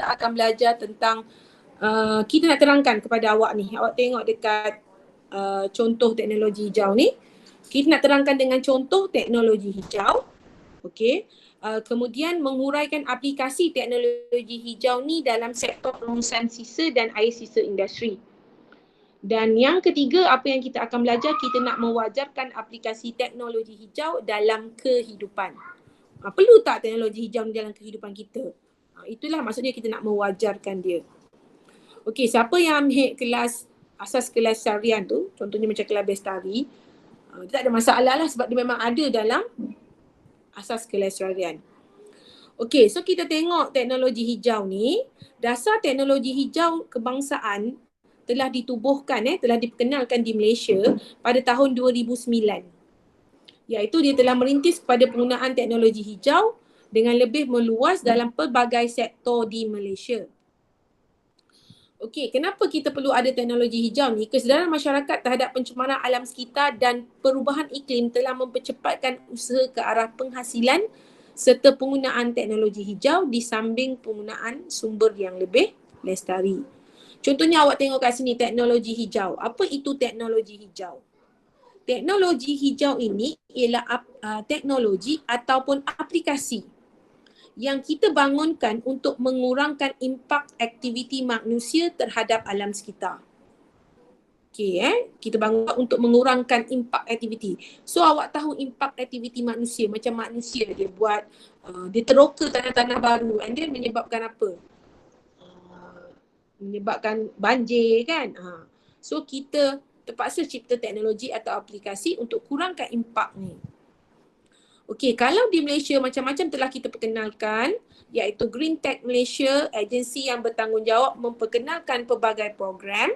akan belajar tentang kita nak terangkan kepada awak ni. Awak tengok dekat contoh teknologi hijau ni. Kita nak terangkan dengan contoh teknologi hijau. Okey. Kemudian menguraikan aplikasi teknologi hijau ni dalam sektor pengurusan sisa dan air sisa industri. Dan yang ketiga, apa yang kita akan belajar, kita nak mewajarkan aplikasi teknologi hijau dalam kehidupan. Perlu tak teknologi hijau ni dalam kehidupan kita? Itulah maksudnya kita nak mewajarkan dia. Okey, siapa yang ambil kelas, asas kelas harian tu, contohnya macam kelas Bestari, tak ada masalah lah sebab dia memang ada dalam asas kelas harian. Okey, so kita tengok teknologi hijau ni, dasar teknologi hijau kebangsaan telah ditubuhkan, telah diperkenalkan di Malaysia pada tahun 2009. Iaitu dia telah merintis kepada penggunaan teknologi hijau dengan lebih meluas dalam pelbagai sektor di Malaysia. Okey, kenapa kita perlu ada teknologi hijau ni? Kesedaran masyarakat terhadap pencemaran alam sekitar dan perubahan iklim telah mempercepatkan usaha ke arah penghasilan serta penggunaan teknologi hijau di samping penggunaan sumber yang lebih lestari. Contohnya awak tengok kat sini teknologi hijau. Apa itu teknologi hijau? Teknologi hijau ini ialah teknologi ataupun aplikasi yang kita bangunkan untuk mengurangkan impak aktiviti manusia terhadap alam sekitar. Okey, kita bangunkan untuk mengurangkan impak aktiviti. So awak tahu impak aktiviti manusia, macam manusia dia buat, dia teroka tanah-tanah baru and then menyebabkan apa? Menyebabkan banjir kan. So kita terpaksa cipta teknologi atau aplikasi untuk kurangkan impak ni. Okey, kalau di Malaysia macam-macam telah kita perkenalkan, iaitu Green Tech Malaysia, agensi yang bertanggungjawab memperkenalkan pelbagai program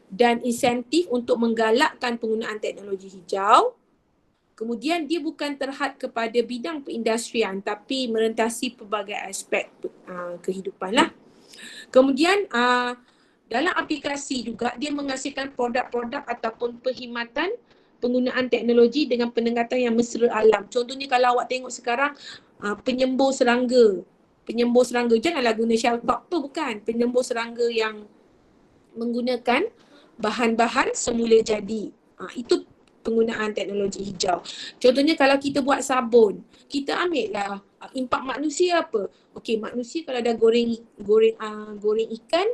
dan insentif untuk menggalakkan penggunaan teknologi hijau. Kemudian dia bukan terhad kepada bidang perindustrian tapi merentasi pelbagai aspek kehidupan lah. Kemudian dalam aplikasi juga dia menghasilkan produk-produk ataupun perkhidmatan penggunaan teknologi dengan pendekatan yang mesra alam. Contohnya kalau awak tengok sekarang penyembur serangga. Penyembur serangga, janganlah guna shell top tu, bukan. Penyembur serangga yang menggunakan bahan-bahan semula jadi. Itu penggunaan teknologi hijau. Contohnya kalau kita buat sabun, kita ambil lah impak manusia apa. Okey, manusia kalau dah goreng ikan,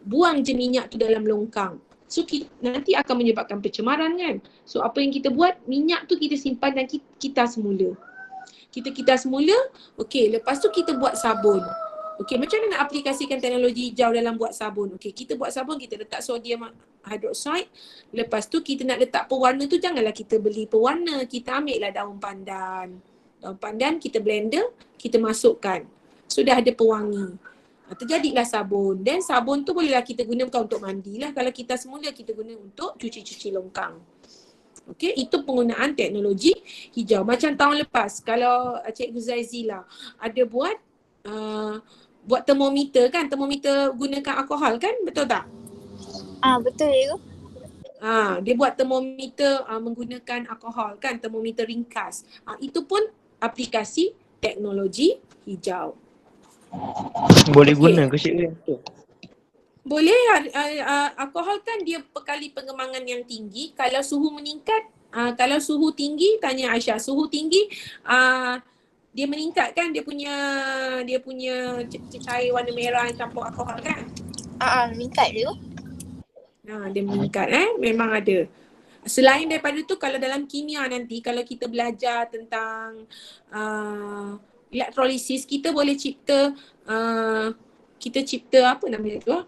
buang je minyak tu dalam longkang. So nanti akan menyebabkan pencemaran kan. So apa yang kita buat, minyak tu kita simpan dan kita semula. Kita semula, okey, lepas tu kita buat sabun. Okey, macam mana nak aplikasikan teknologi hijau dalam buat sabun? Okey, kita buat sabun, kita letak sodium hydroxide. Lepas tu kita nak letak pewarna tu, janganlah kita beli pewarna. Kita ambil lah daun pandan. Daun pandan kita blender, kita masukkan. So dah ada pewangi. Terjadilah sabun. Dan sabun tu bolehlah kita guna bukan untuk mandi lah. Kalau kita semula kita guna untuk cuci-cuci longkang. Okey, itu penggunaan teknologi hijau. Macam tahun lepas, kalau Cikgu Zaizila ada buat termometer kan, termometer gunakan alkohol kan, betul tak? Betul ya. Dia buat termometer menggunakan alkohol kan, termometer ringkas. Itu pun aplikasi teknologi hijau. Boleh guna ke cikgu? Boleh. Alkohol kan dia perkali pengembangan yang tinggi. Kalau suhu meningkat, kalau suhu tinggi, tanya Aisyah, suhu tinggi dia meningkat kan dia punya cair warna merah yang campur alkohol kan? Meningkat dia. Dia meningkat memang ada. Selain daripada tu, kalau dalam kimia nanti, kalau kita belajar tentang elektrolisis, kita boleh cipta apa namanya tu,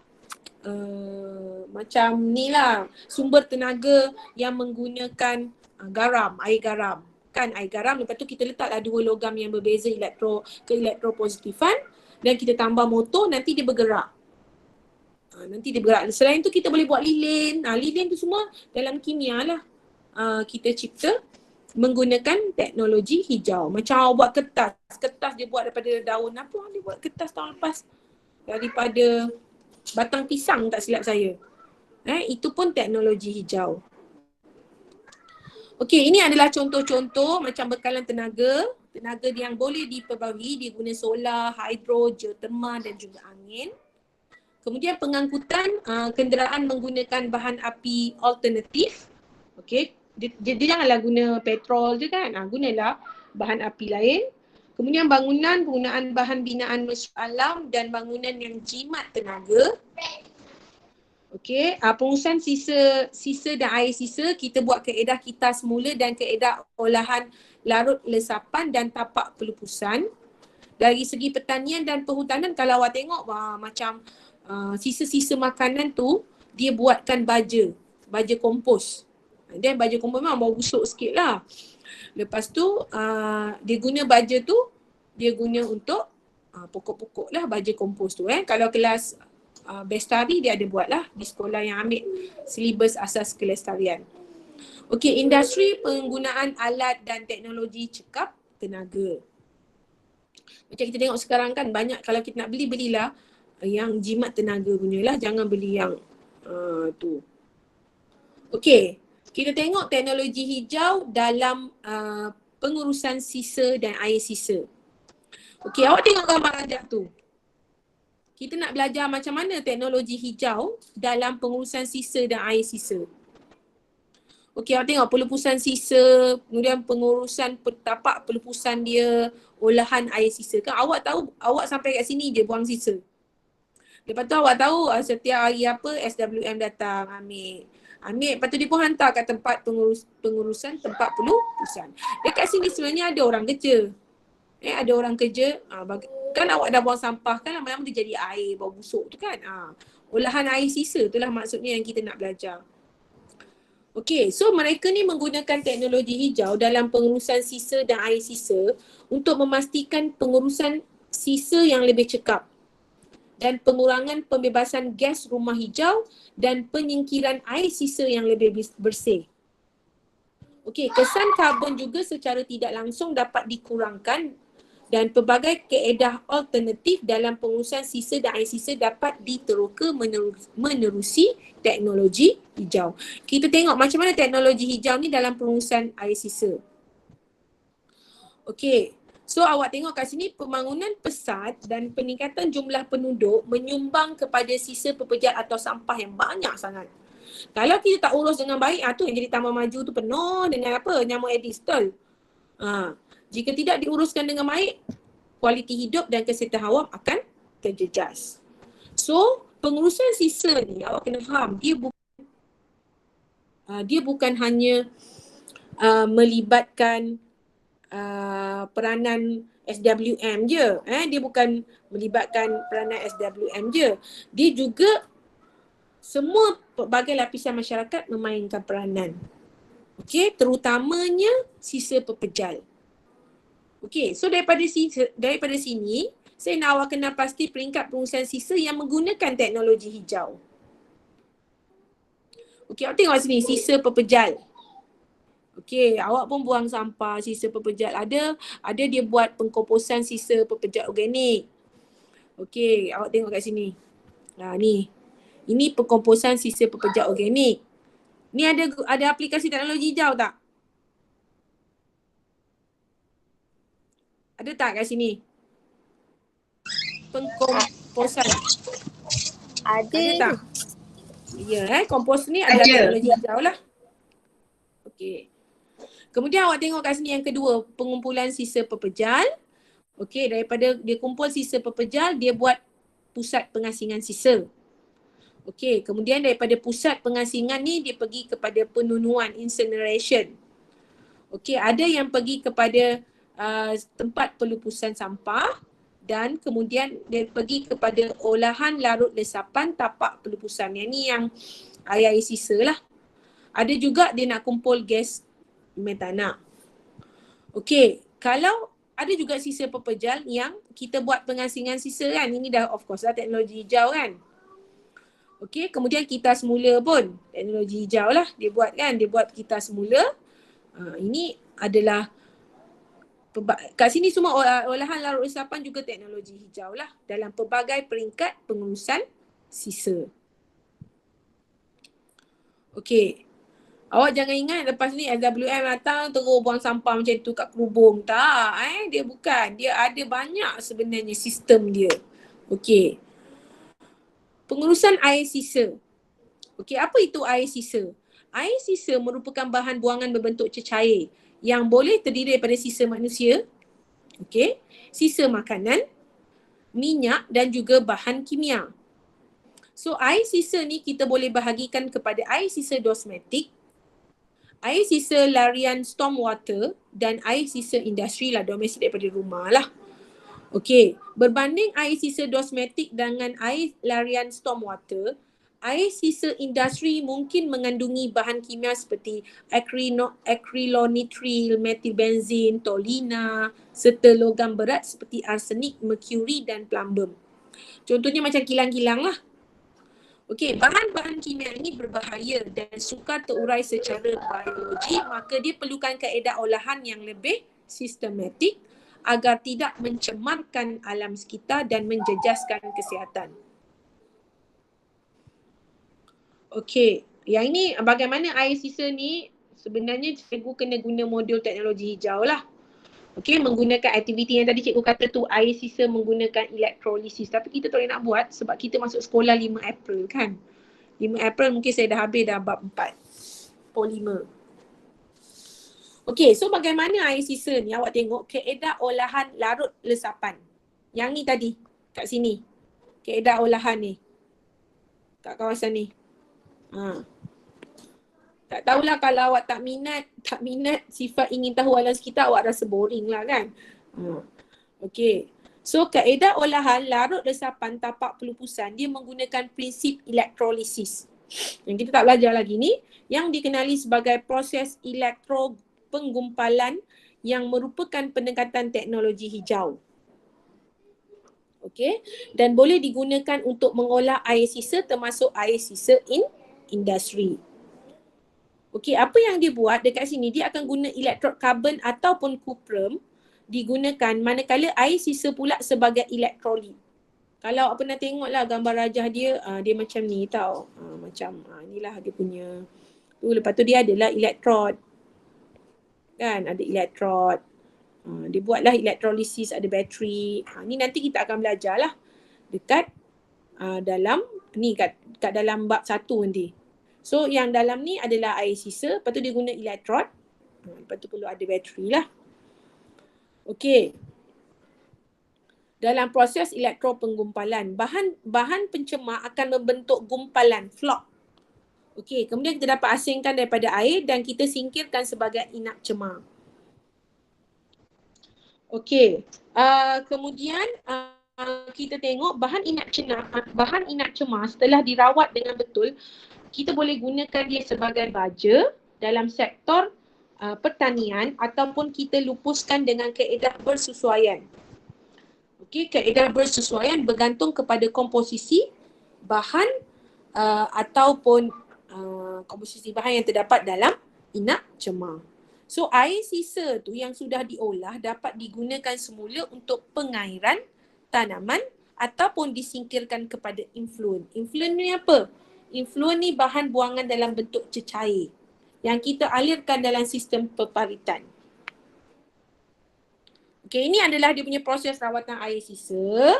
macam ni lah, sumber tenaga yang menggunakan garam, air garam. Kan air garam, lepas tu kita letaklah dua logam yang berbeza elektropositifan dan kita tambah motor, nanti dia bergerak. Selain tu kita boleh buat lilin. Lilin tu semua dalam kimia lah. Kita cipta menggunakan teknologi hijau. Macam buat kertas. Kertas dia buat daripada daun apa? Dia buat kertas tahun lepas. Daripada batang pisang tak silap saya. Itu pun teknologi hijau. Okey, ini adalah contoh-contoh macam bekalan tenaga. Tenaga yang boleh diperbarui, dia guna solar, hidro, geotermal dan juga angin. Kemudian pengangkutan kenderaan menggunakan bahan api alternatif. Okey, dia janganlah guna petrol je kan. Gunalah bahan api lain. Kemudian penggunaan bahan binaan mesra alam dan bangunan yang jimat tenaga. Okey, pengurusan sisa dan air sisa, kita buat kaedah kitas semula dan kaedah olahan larut lesapan dan tapak pelupusan. Dari segi pertanian dan perhutanan, kalau awak tengok macam sisa-sisa makanan tu, dia buatkan baja kompos. Dan baja kompos memang bau busuk sikit lah. Lepas tu dia guna baja tu, dia guna untuk pokok-pokok lah baja kompos tu. Kalau kelas Bestari dia ada buat lah di sekolah yang ambil silibus asas kelestarian. Okey, industri penggunaan alat dan teknologi cekap tenaga. Macam kita tengok sekarang kan banyak, kalau kita nak belilah yang jimat tenaga punya lah, jangan beli yang tu. Okey, kita tengok teknologi hijau dalam pengurusan sisa dan air sisa. Okey, awak tengok gambar rajak tu. Kita nak belajar macam mana teknologi hijau dalam pengurusan sisa dan air sisa. Okey, awak tengok pelupusan sisa, kemudian pengurusan tapak pelupusan dia, olahan air sisa. Kan awak tahu, awak sampai kat sini je buang sisa. Lepas tu awak tahu setiap hari SWM datang ambil. Lepas tu dia pun hantar kat tempat pengurusan tempat pelupusan. Dekat sini sebenarnya ada orang kerja. Ada orang kerja, kan awak dah buang sampah kan, lama-lama dia jadi air bau busuk tu kan. Olahan air sisa itulah maksudnya yang kita nak belajar. Okey, so mereka ni menggunakan teknologi hijau dalam pengurusan sisa dan air sisa untuk memastikan pengurusan sisa yang lebih cekap dan pengurangan pembebasan gas rumah hijau dan penyingkiran air sisa yang lebih bersih. Okey, kesan karbon juga secara tidak langsung dapat dikurangkan dan pelbagai kaedah alternatif dalam pengurusan sisa dan air sisa dapat diteroka menerusi teknologi hijau. Kita tengok macam mana teknologi hijau ni dalam pengurusan air sisa. Okey, so awak tengok kat sini pembangunan pesat dan peningkatan jumlah penduduk menyumbang kepada sisa pepejat atau sampah yang banyak sangat. Kalau kita tak urus dengan baik, tu yang jadi tambah maju tu penuh dengan nyamuk Aedes betul. Jika tidak diuruskan dengan baik, kualiti hidup dan kesihatan awam akan terjejas. So, pengurusan sisa ni awak kena faham, dia bukan hanya melibatkan peranan SWM je. Dia bukan melibatkan peranan SWM je. Dia juga semua pelbagai lapisan masyarakat memainkan peranan. Okey, terutamanya sisa pepejal. Okey, so daripada sini, saya nak awak kenal pasti peringkat pengurusan sisa yang menggunakan teknologi hijau. Okey, awak tengok sini, sisa pepejal. Okey, awak pun buang sampah, sisa pepejal. Ada dia buat pengkomposan sisa pepejal organik. Okey, awak tengok kat sini. Ni. Ini pengkomposan sisa pepejal organik. Ni ada aplikasi teknologi hijau tak? Ada tak kat sini? Pengkomposan. Ada tak? Ya, kompos ni ada teknologi hijau lah. Okey. Kemudian awak tengok kat sini yang kedua, pengumpulan sisa pepejal. Okey, daripada dia kumpul sisa pepejal, dia buat pusat pengasingan sisa. Okey, kemudian daripada pusat pengasingan ni dia pergi kepada penunuan, incineration. Okey, ada yang pergi kepada tempat pelupusan sampah dan kemudian dia pergi kepada olahan larut lesapan tapak pelupusan. Yang ni yang air sisa lah. Ada juga dia nak kumpul gas metana. Okey, kalau ada juga sisa pepejal yang kita buat pengasingan sisa kan. Ini dah of course lah teknologi hijau kan. Okey, kemudian kitas semula pun teknologi hijau lah dia buat kan. Dia buat kitas semula. Ini adalah kat sini semua olahan larut resapan juga teknologi hijau lah dalam pelbagai peringkat pengurusan sisa. Okey. Awak jangan ingat lepas ni SWM datang terus buang sampah macam tu kat kerubung. Tak, dia bukan. Dia ada banyak sebenarnya sistem dia. Okey. Pengurusan air sisa. Okey, apa itu air sisa? Air sisa merupakan bahan buangan berbentuk cecair yang boleh terdiri daripada sisa manusia, okey, sisa makanan, minyak dan juga bahan kimia. So air sisa ni kita boleh bahagikan kepada air sisa dosmetik, air sisa larian stormwater dan air sisa industri lah, domestik daripada rumah lah. Okey, berbanding air sisa dosmetik dengan air larian stormwater, air sisa industri mungkin mengandungi bahan kimia seperti acrylonitrile, metilbenzin, toluene serta logam berat seperti arsenik, merkuri dan plumbum. Contohnya macam kilang-kilang lah. Okey, bahan-bahan kimia ini berbahaya dan sukar terurai secara biologi, maka dia perlukan kaedah olahan yang lebih sistematik agar tidak mencemarkan alam sekitar dan menjejaskan kesihatan. Okey, yang ini bagaimana air sisa ni sebenarnya cikgu kena guna modul teknologi hijau lah. Okey, menggunakan aktiviti yang tadi cikgu kata tu, air sisa menggunakan elektrolisis. Tapi kita tak boleh nak buat sebab kita masuk sekolah 5 April kan. 5 April mungkin saya dah habis dah bab 4 polimer. Okey, so bagaimana air sisa ni? Awak tengok kaedah olahan larut lesapan. Yang ni tadi, kat sini. Kaedah olahan ni. Kat kawasan ni. Tak tahulah kalau awak tak minat sifat ingin tahu alam sekitar, awak rasa boring lah kan. Okey. So kaedah olahan larut resapan tapak pelupusan dia menggunakan prinsip elektrolisis. Yang kita tak belajar lagi ni, yang dikenali sebagai proses elektropenggumpalan yang merupakan pendekatan teknologi hijau. Okey, dan boleh digunakan untuk mengolah air sisa termasuk air sisa industri. Okey, apa yang dia buat dekat sini, dia akan guna elektrod karbon ataupun kuprum digunakan manakala air sisa pula sebagai elektrolit. Kalau awak pernah tengok lah gambar rajah dia, dia macam ni tau. Inilah dia punya. Lepas tu dia adalah elektrod. Kan, ada elektrod. Dia buatlah elektrolisis, ada bateri. Ni nanti kita akan belajar lah dekat dalam ni kat dalam bab 1 nanti. So yang dalam ni adalah air sisa, lepas tu dia guna elektrod. Lepas tu perlu ada bateri lah. Okey. Dalam proses elektropenggumpalan, bahan pencemar akan membentuk gumpalan, flock. Okey, kemudian kita dapat asingkan daripada air dan kita singkirkan sebagai inap cemar. Okey, kemudian kita tengok bahan inap cemar setelah dirawat dengan betul, kita boleh gunakan dia sebagai baja dalam sektor pertanian ataupun kita lupuskan dengan kaedah bersesuaian. Okey, kaedah bersesuaian bergantung kepada komposisi bahan ataupun komposisi bahan yang terdapat dalam inap cemar. So air sisa tu yang sudah diolah dapat digunakan semula untuk pengairan tanaman ataupun disingkirkan kepada influent. Influent ni apa? Influent ni bahan buangan dalam bentuk cecair yang kita alirkan dalam sistem peparitan. Okey, ini adalah dia punya proses rawatan air sisa.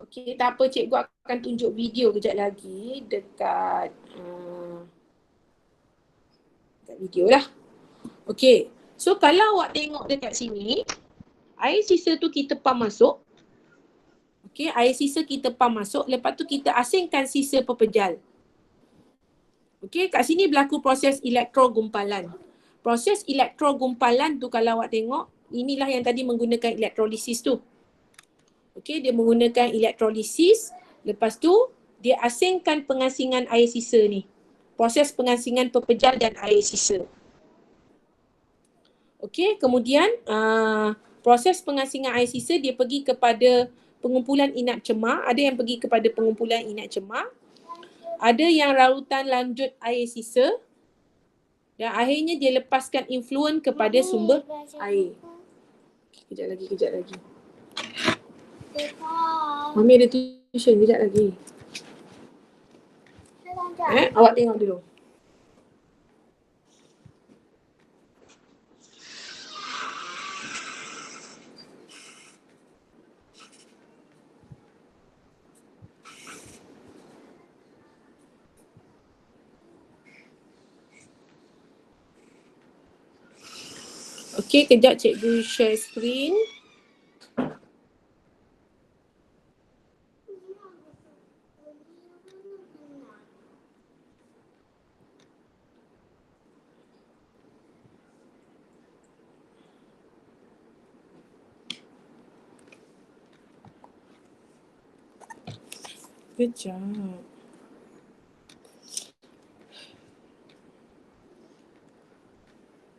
Okey, tak apa, cikgu akan tunjuk video kejap lagi dekat video lah. Okey, so kalau awak tengok dekat sini, air sisa tu kita pam masuk. Okey, air sisa kita pam masuk, lepas tu kita asingkan sisa pepejal. Okey, kat sini berlaku proses elektrogumpalan. Proses elektrogumpalan tu kalau awak tengok, inilah yang tadi menggunakan elektrolisis tu. Okey, dia menggunakan elektrolisis, lepas tu dia asingkan pengasingan air sisa ni. Proses pengasingan pepejal dan air sisa. Okey, kemudian proses pengasingan air sisa dia pergi kepada pengumpulan inap cemar, ada yang pergi kepada pengumpulan inap cemar, ada yang larutan lanjut air sisa dan akhirnya dia lepaskan influent kepada sumber air. Kejap lagi. Mami ada tuition, kejap lagi. Awak tengok dulu. Okey, kejap cikgu share screen. Kejap.